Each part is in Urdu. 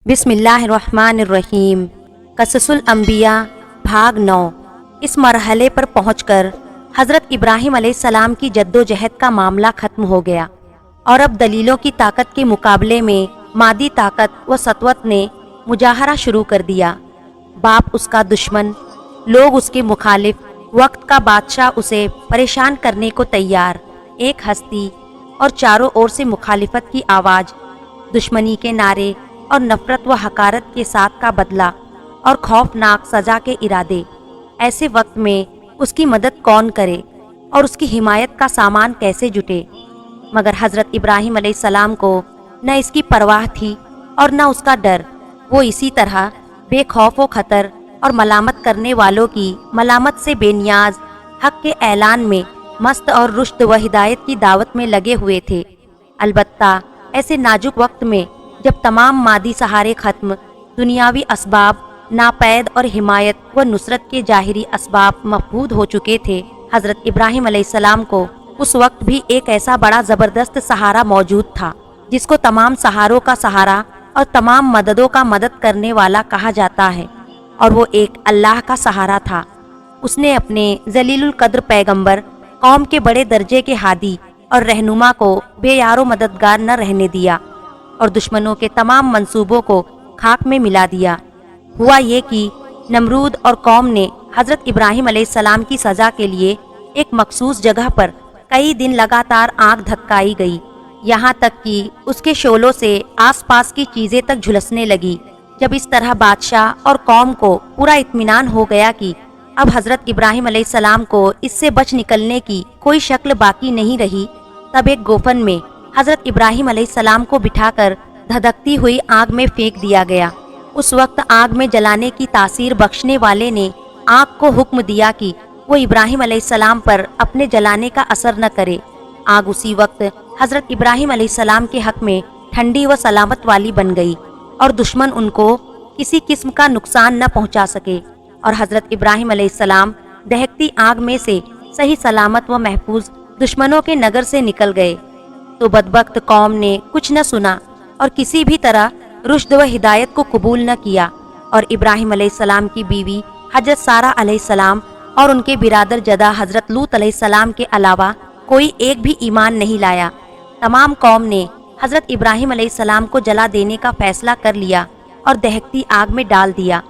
بسم اللہ الرحمن الرحیم۔ قصص الانبیاء بھاگ 9۔ اس مرحلے پر پہنچ کر حضرت ابراہیم علیہ السلام کی جد و جہد کا معاملہ ختم ہو گیا، اور اب دلیلوں کی طاقت کے مقابلے میں مادی طاقت و سطوت نے مظاہرہ شروع کر دیا۔ باپ اس کا دشمن، لوگ اس کے مخالف، وقت کا بادشاہ اسے پریشان کرنے کو تیار، ایک ہستی اور چاروں اور سے مخالفت کی آواز، دشمنی کے نعرے اور نفرت و حقارت کے ساتھ کا بدلہ اور خوفناک سزا کے ارادے۔ ایسے وقت میں اس کی مدد کون کرے اور اس کی حمایت کا سامان کیسے جٹے؟ مگر حضرت ابراہیم علیہ السلام کو نہ اس کی پرواہ تھی اور نہ اس کا ڈر۔ وہ اسی طرح بے خوف و خطر اور ملامت کرنے والوں کی ملامت سے بے نیاز حق کے اعلان میں مست اور رشد و ہدایت کی دعوت میں لگے ہوئے تھے۔ البتہ ایسے نازک وقت میں جب تمام مادی سہارے ختم، دنیاوی اسباب ناپید اور حمایت و نصرت کے ظاہری اسباب مفقود ہو چکے تھے، حضرت ابراہیم علیہ السلام کو اس وقت بھی ایک ایسا بڑا زبردست سہارا موجود تھا جس کو تمام سہاروں کا سہارا اور تمام مددوں کا مدد کرنے والا کہا جاتا ہے، اور وہ ایک اللہ کا سہارا تھا۔ اس نے اپنے ذلیل القدر پیغمبر، قوم کے بڑے درجے کے ہادی اور رہنما کو بے یار و مددگار نہ رہنے دیا اور دشمنوں کے تمام منصوبوں کو خاک میں ملا دیا۔ ہوا یہ کہ نمرود اور قوم نے حضرت ابراہیم علیہ السلام کی سزا کے لیے ایک مخصوص جگہ پر کئی دن لگاتار آنکھ دھکائی گئی، یہاں تک کہ اس کے شعلوں سے آس پاس کی چیزیں تک جھلسنے لگی۔ جب اس طرح بادشاہ اور قوم کو پورا اطمینان ہو گیا کہ اب حضرت ابراہیم علیہ السلام کو اس سے بچ نکلنے کی کوئی شکل باقی نہیں رہی، تب ایک گوفن میں حضرت ابراہیم علیہ السلام کو بٹھا کر دھدکتی ہوئی آگ میں پھینک دیا گیا۔ اس وقت آگ میں جلانے کی تاثیر بخشنے والے نے آگ کو حکم دیا کہ وہ ابراہیم علیہ السلام پر اپنے جلانے کا اثر نہ کرے۔ آگ اسی وقت حضرت ابراہیم علیہ السلام کے حق میں ٹھنڈی و سلامت والی بن گئی، اور دشمن ان کو کسی قسم کا نقصان نہ پہنچا سکے، اور حضرت ابراہیم علیہ السلام دہکتی آگ میں سے صحیح سلامت و محفوظ دشمنوں کے نگر سے نکل گئے۔ تو بدبخت قوم نے کچھ نہ سنا اور کسی بھی طرح رشد و ہدایت کو قبول نہ کیا، اور ابراہیم علیہ السلام کی بیوی حضرت سارہ علیہ السلام اور ان کے برادر جدہ حضرت لوط علیہ السلام کے علاوہ کوئی ایک بھی ایمان نہیں لایا۔ تمام قوم نے حضرت ابراہیم علیہ السلام کو جلا دینے کا فیصلہ کر لیا اور دہکتی آگ میں ڈال دیا،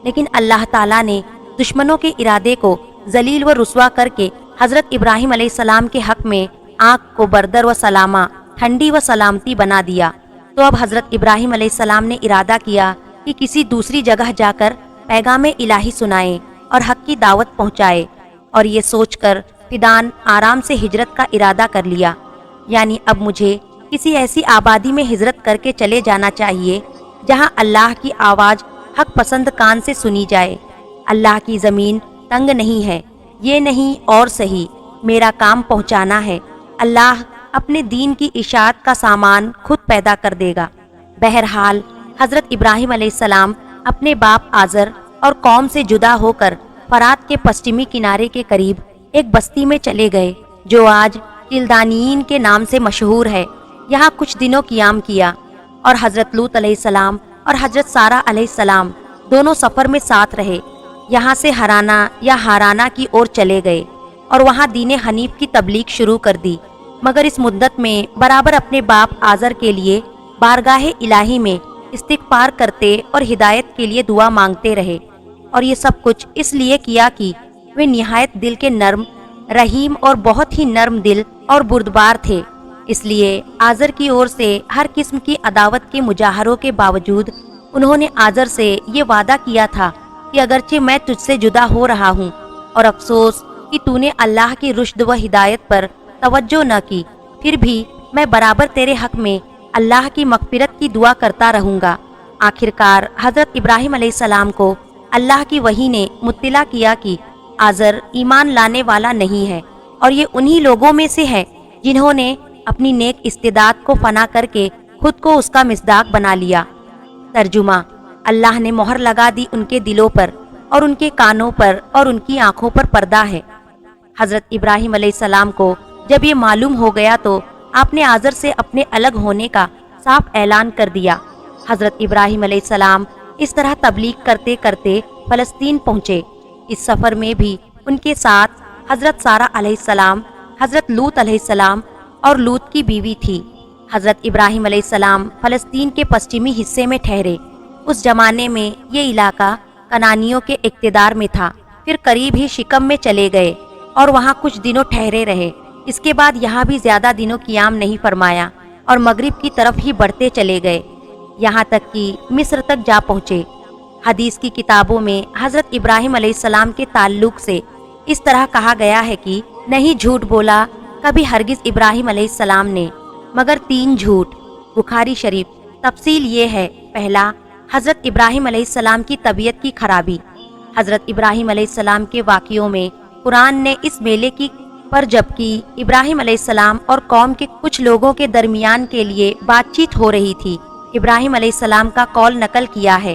لیکن اللہ تعالیٰ نے دشمنوں کے ارادے کو ذلیل و رسوا کر کے حضرت ابراہیم علیہ السلام کے حق میں آگ کو بردر و سلامہ، ٹھنڈی و سلامتی بنا دیا۔ تو اب حضرت ابراہیم علیہ السلام نے ارادہ کیا کہ کسی دوسری جگہ جا کر پیغام الہی سنائیں اور حق کی دعوت پہنچائے، اور یہ سوچ کر فدان آرام سے ہجرت کا ارادہ کر لیا، یعنی اب مجھے کسی ایسی آبادی میں ہجرت کر کے چلے جانا چاہیے جہاں اللہ کی آواز حق پسند کان سے سنی جائے۔ اللہ کی زمین تنگ نہیں ہے، یہ نہیں اور صحیح میرا کام پہنچانا ہے، اللہ اپنے دین کی اشاعت کا سامان خود پیدا کر دے گا۔ بہرحال حضرت ابراہیم علیہ السلام اپنے باپ آزر اور قوم سے جدا ہو کر فرات کے پشچمی کنارے کے قریب ایک بستی میں چلے گئے جو آج کلدانیین کے نام سے مشہور ہے۔ یہاں کچھ دنوں قیام کیا، اور حضرت لوط علیہ السلام اور حضرت سارہ علیہ السلام دونوں سفر میں ساتھ رہے۔ یہاں سے ہرانہ یا ہارانہ کی اور چلے گئے اور وہاں دین حنیف کی تبلیغ شروع کر دی، مگر اس مدت میں برابر اپنے باپ آزر کے لیے بارگاہ الہی میں استغفار کرتے اور ہدایت کے لیے دعا مانگتے رہے، اور یہ سب کچھ اس لیے کیا کہ وہ نہایت دل کے نرم، رحیم اور بہت ہی نرم دل اور بردبار تھے۔ اس لیے آزر کی اور سے ہر قسم کی عداوت کے مظاہروں کے باوجود انہوں نے آزر سے یہ وعدہ کیا تھا کہ اگرچہ میں تجھ سے جدا ہو رہا ہوں، اور افسوس کہ تو نے اللہ کی رشد و ہدایت پر توجہ نہ کی، پھر بھی میں برابر تیرے حق میں اللہ کی مغفرت کی دعا کرتا رہوں گا۔ آخرکار حضرت ابراہیم علیہ السلام کو اللہ کی وحی نے مطلع کیا کہ آزر ایمان لانے والا نہیں ہے، اور یہ انہی لوگوں میں سے ہے جنہوں نے اپنی نیک استعداد کو فنا کر کے خود کو اس کا مصداق بنا لیا۔ ترجمہ: اللہ نے مہر لگا دی ان کے دلوں پر اور ان کے کانوں پر اور ان کی آنکھوں پر پردہ ہے۔ حضرت ابراہیم علیہ السلام کو جب یہ معلوم ہو گیا تو آپ نے آزر سے اپنے الگ ہونے کا صاف اعلان کر دیا۔ حضرت ابراہیم علیہ السلام اس طرح تبلیغ کرتے کرتے فلسطین پہنچے۔ اس سفر میں بھی ان کے ساتھ حضرت سارہ علیہ السلام، حضرت لوط علیہ السلام اور لوط کی بیوی تھی۔ حضرت ابراہیم علیہ السلام فلسطین کے پشچمی حصے میں ٹھہرے۔ اس زمانے میں یہ علاقہ کنانیوں کے اقتدار میں تھا۔ پھر قریب ہی شکم میں چلے گئے اور وہاں کچھ دنوں ٹھہرے رہے۔ اس کے بعد یہاں بھی زیادہ دنوں قیام نہیں فرمایا اور مغرب کی طرف ہی بڑھتے چلے گئے، یہاں تک کہ مصر تک جا پہنچے۔ حدیث کی کتابوں میں حضرت ابراہیم علیہ السلام کے تعلق سے اس طرح کہا گیا ہے کہ نہیں جھوٹ بولا کبھی ہرگز ابراہیم علیہ السلام نے، مگر 3 جھوٹ۔ بخاری شریف۔ تفصیل یہ ہے: پہلا، حضرت ابراہیم علیہ السلام کی طبیعت کی خرابی۔ حضرت ابراہیم علیہ السلام کے واقعوں میں قرآن نے اس میلے کی پر جبکہ ابراہیم علیہ السلام اور قوم کے کچھ لوگوں کے درمیان کے لیے بات چیت ہو رہی تھی، ابراہیم علیہ السلام کا قول نقل کیا ہے۔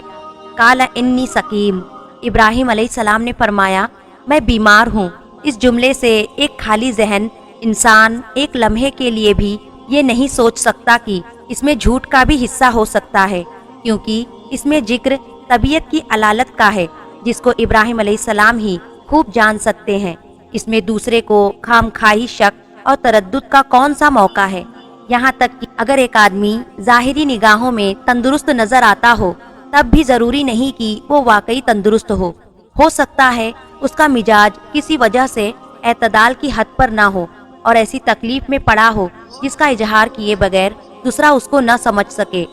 قال انی سقیم، ابراہیم علیہ السلام نے فرمایا میں بیمار ہوں۔ اس جملے سے ایک خالی ذہن انسان ایک لمحے کے لیے بھی یہ نہیں سوچ سکتا کہ اس میں جھوٹ کا بھی حصہ ہو سکتا ہے، کیونکہ اس میں ذکر طبیعت کی علالت کا ہے جس کو ابراہیم علیہ السلام ہی خوب جان سکتے ہیں۔ اس میں دوسرے کو خام خواہی شک اور تردد کا کون سا موقع ہے؟ یہاں تک کہ اگر ایک آدمی ظاہری نگاہوں میں تندرست نظر آتا ہو تب بھی ضروری نہیں کہ وہ واقعی تندرست ہو سکتا ہے اس کا مزاج کسی وجہ سے اعتدال کی حد پر نہ ہو اور ایسی تکلیف میں پڑا ہو جس کا اظہار کیے بغیر دوسرا اس کو نہ سمجھ سکے۔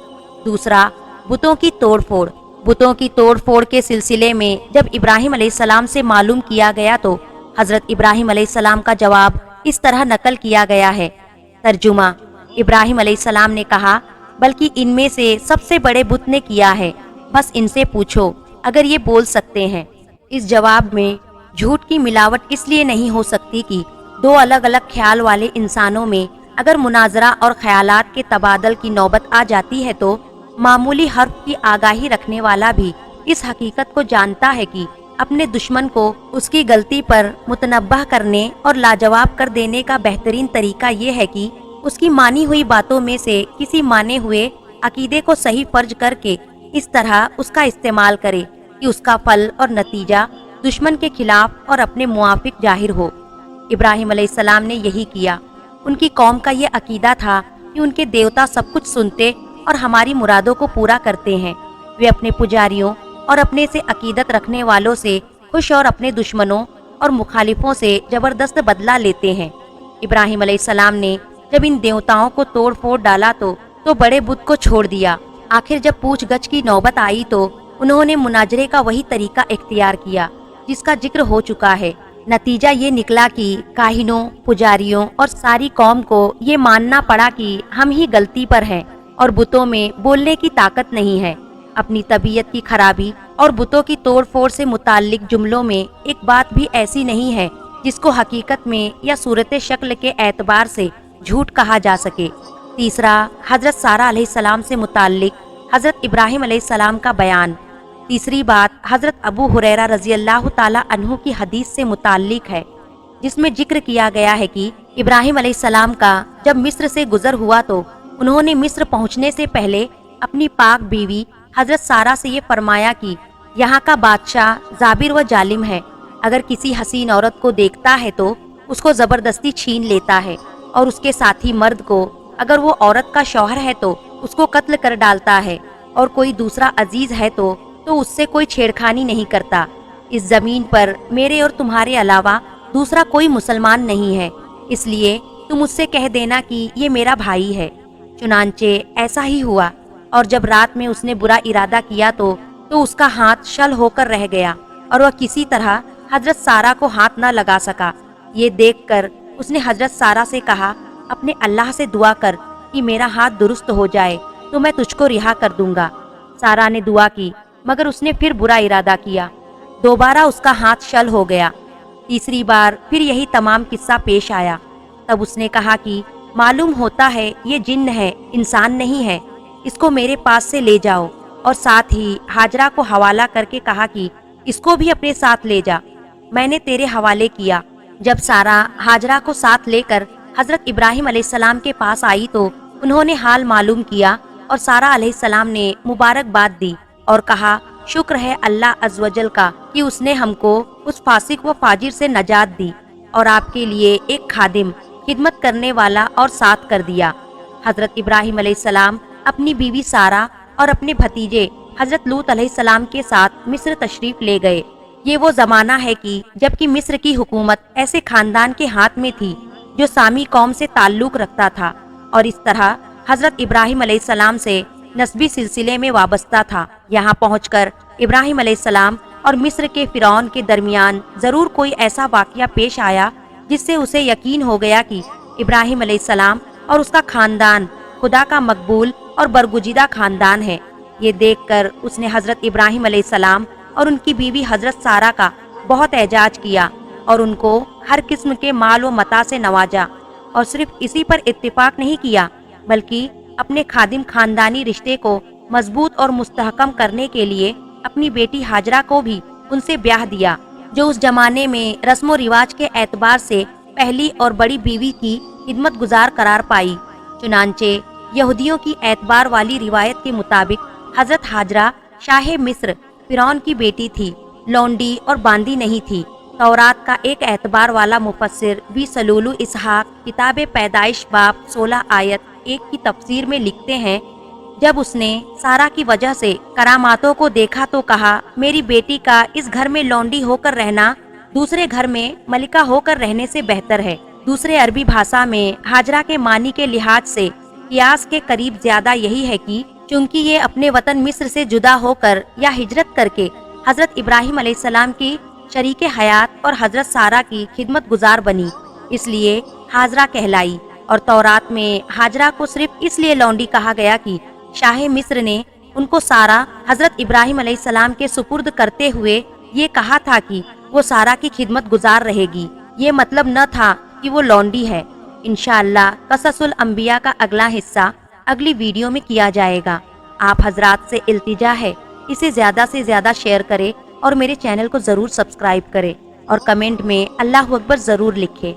دوسرا، بتوں کی توڑ پھوڑ۔ بتوں کی توڑ پھوڑ کے سلسلے میں جب ابراہیم علیہ السلام سے معلوم کیا گیا تو حضرت ابراہیم علیہ السلام کا جواب اس طرح نقل کیا گیا ہے۔ ترجمہ: ابراہیم علیہ السلام نے کہا بلکہ ان میں سے سب سے بڑے بت نے کیا ہے، بس ان سے پوچھو اگر یہ بول سکتے ہیں۔ اس جواب میں جھوٹ کی ملاوٹ اس لیے نہیں ہو سکتی کہ 2 الگ الگ خیال والے انسانوں میں اگر مناظرہ اور خیالات کے تبادل کی نوبت آ جاتی ہے تو معمولی حرف کی آگاہی رکھنے والا بھی اس حقیقت کو جانتا ہے کہ اپنے دشمن کو اس کی غلطی پر متنبہ کرنے اور لاجواب کر دینے کا بہترین طریقہ یہ ہے کہ اس کی مانی ہوئی باتوں میں سے کسی مانے ہوئے عقیدے کو صحیح فرض کر کے اس طرح اس کا استعمال کرے کہ اس کا پھل اور نتیجہ دشمن کے خلاف اور اپنے موافق ظاہر ہو۔ ابراہیم علیہ السلام نے یہی کیا۔ ان کی قوم کا یہ عقیدہ تھا کہ ان کے دیوتا سب کچھ سنتے اور ہماری مرادوں کو پورا کرتے ہیں۔ وہ اپنے پجاریوں اور اپنے سے عقیدت رکھنے والوں سے خوش اور اپنے دشمنوں اور مخالفوں سے زبردست بدلہ لیتے ہیں۔ ابراہیم علیہ السلام نے جب ان دیوتاؤں کو توڑ پھوڑ ڈالا تو بڑے بت کو چھوڑ دیا۔ آخر جب پوچھ گچھ کی نوبت آئی تو انہوں نے مناظرے کا وہی طریقہ اختیار کیا جس کا ذکر ہو چکا ہے۔ نتیجہ یہ نکلا کہ کاہنوں، پجاریوں اور ساری قوم کو یہ ماننا پڑا کہ ہم ہی غلطی پر ہیں اور بتوں میں بولنے کی طاقت نہیں ہے۔ اپنی طبیعت کی خرابی اور بتوں کی توڑ پھوڑ سے متعلق جملوں میں ایک بات بھی ایسی نہیں ہے جس کو حقیقت میں یا صورت شکل کے اعتبار سے جھوٹ کہا جا سکے۔ تیسرا، حضرت سارہ علیہ السلام سے متعلق حضرت ابراہیم علیہ السلام کا بیان۔ تیسری بات حضرت ابو ہریرہ رضی اللہ تعالی عنہ کی حدیث سے متعلق ہے جس میں ذکر کیا گیا ہے کہ ابراہیم علیہ السلام کا جب مصر سے گزر ہوا تو انہوں نے مصر پہنچنے سے پہلے اپنی پاک بیوی حضرت سارہ سے یہ فرمایا کہ یہاں کا بادشاہ جابر و ظالم ہے، اگر کسی حسین عورت کو دیکھتا ہے تو اس کو زبردستی چھین لیتا ہے اور اس کے ساتھی مرد کو اگر وہ عورت کا شوہر ہے تو اس کو قتل کر ڈالتا ہے، اور کوئی دوسرا عزیز ہے تو اس سے کوئی چھیڑخانی نہیں کرتا۔ اس زمین پر میرے اور تمہارے علاوہ دوسرا کوئی مسلمان نہیں ہے، اس لیے تم اس سے کہہ دینا کہ یہ میرا بھائی ہے۔ چنانچہ ایسا ہی ہوا، اور جب رات میں اس نے برا ارادہ کیا تو اس کا ہاتھ شل ہو کر رہ گیا اور وہ کسی طرح حضرت سارہ کو ہاتھ نہ لگا سکا۔ یہ دیکھ کر اس نے حضرت سارہ سے کہا اپنے اللہ سے دعا کر کہ میرا ہاتھ درست ہو جائے تو میں تجھ کو رہا کر دوں گا۔ سارہ نے دعا کی مگر اس نے پھر برا ارادہ کیا، دوبارہ اس کا ہاتھ شل ہو گیا۔ تیسری بار پھر یہی تمام قصہ پیش آیا، تب اس نے کہا کہ معلوم ہوتا ہے یہ جن ہے، انسان نہیں ہے، اس کو میرے پاس سے لے جاؤ، اور ساتھ ہی ہاجرہ کو حوالہ کر کے کہا کہ اس کو بھی اپنے ساتھ لے جا، میں نے تیرے حوالے کیا۔ جب سارہ ہاجرہ کو ساتھ لے کر حضرت ابراہیم علیہ السلام کے پاس آئی تو انہوں نے حال معلوم کیا اور سارہ علیہ السلام نے مبارکباد دی اور کہا شکر ہے اللہ عز و جل کا کہ اس نے ہم کو اس فاسق و فاجر سے نجات دی اور آپ کے لیے ایک خادم خدمت کرنے والا اور ساتھ کر دیا۔ حضرت ابراہیم علیہ السلام اپنی بیوی سارہ اور اپنے بھتیجے حضرت لوط علیہ السلام کے ساتھ مصر تشریف لے گئے۔ یہ وہ زمانہ ہے کہ جبکہ مصر کی حکومت ایسے خاندان کے ہاتھ میں تھی جو سامی قوم سے تعلق رکھتا تھا اور اس طرح حضرت ابراہیم علیہ السلام سے نسبی سلسلے میں وابستہ تھا۔ یہاں پہنچ کر ابراہیم علیہ السلام اور مصر کے فرعون کے درمیان ضرور کوئی ایسا واقعہ پیش آیا جس سے اسے یقین ہو گیا کہ ابراہیم علیہ السلام اور اس کا خاندان خدا کا مقبول اور برگزیدہ خاندان ہے۔ یہ دیکھ کر اس نے حضرت ابراہیم علیہ السلام اور ان کی بیوی حضرت سارہ کا بہت اعزاز کیا اور ان کو ہر قسم کے مال و متاع سے نوازا، اور صرف اسی پر اتفاق نہیں کیا بلکہ اپنے خادم خاندانی رشتے کو مضبوط اور مستحکم کرنے کے لیے اپنی بیٹی ہاجرہ کو بھی ان سے بیاہ دیا، جو اس زمانے میں رسم و رواج کے اعتبار سے پہلی اور بڑی بیوی کی خدمت گزار قرار پائی۔ چنانچہ یہودیوں کی اعتبار والی روایت کے مطابق حضرت ہاجرہ شاہ مصر فرعون کی بیٹی تھی، لونڈی اور باندی نہیں تھی۔ تورات کا ایک اعتبار والا مفسر بھی سلولو اسحاق کتاب پیدائش باب 16 آیت 1 کی تفسیر میں لکھتے ہیں، جب اس نے سارہ کی وجہ سے کراماتوں کو دیکھا تو کہا میری بیٹی کا اس گھر میں لونڈی ہو کر رہنا دوسرے گھر میں ملکہ ہو کر رہنے سے بہتر ہے۔ دوسرے عربی بھاشا میں ہاجرہ کے معنی کے لحاظ سے قیاس کے قریب زیادہ یہی ہے کہ چونکہ یہ اپنے وطن مصر سے جدا ہو کر یا ہجرت کر کے حضرت ابراہیم علیہ السلام کی شریک حیات اور حضرت سارہ کی خدمت گزار بنی، اس لیے ہاجرہ کہلائی۔ اور تورات میں ہاجرہ کو صرف اس لیے لونڈی کہا گیا کہ شاہ مصر نے ان کو سارہ حضرت ابراہیم علیہ السلام کے سپرد کرتے ہوئے یہ کہا تھا کہ وہ سارہ کی خدمت گزار رہے گی، یہ مطلب نہ تھا کہ وہ لونڈی ہے۔ انشاءاللہ قصص الانبیاء کا اگلا حصہ اگلی ویڈیو میں کیا جائے گا۔ آپ حضرات سے التجا ہے اسے زیادہ سے زیادہ شیئر کریں اور میرے چینل کو ضرور سبسکرائب کریں اور کمنٹ میں اللہ اکبر ضرور لکھیں۔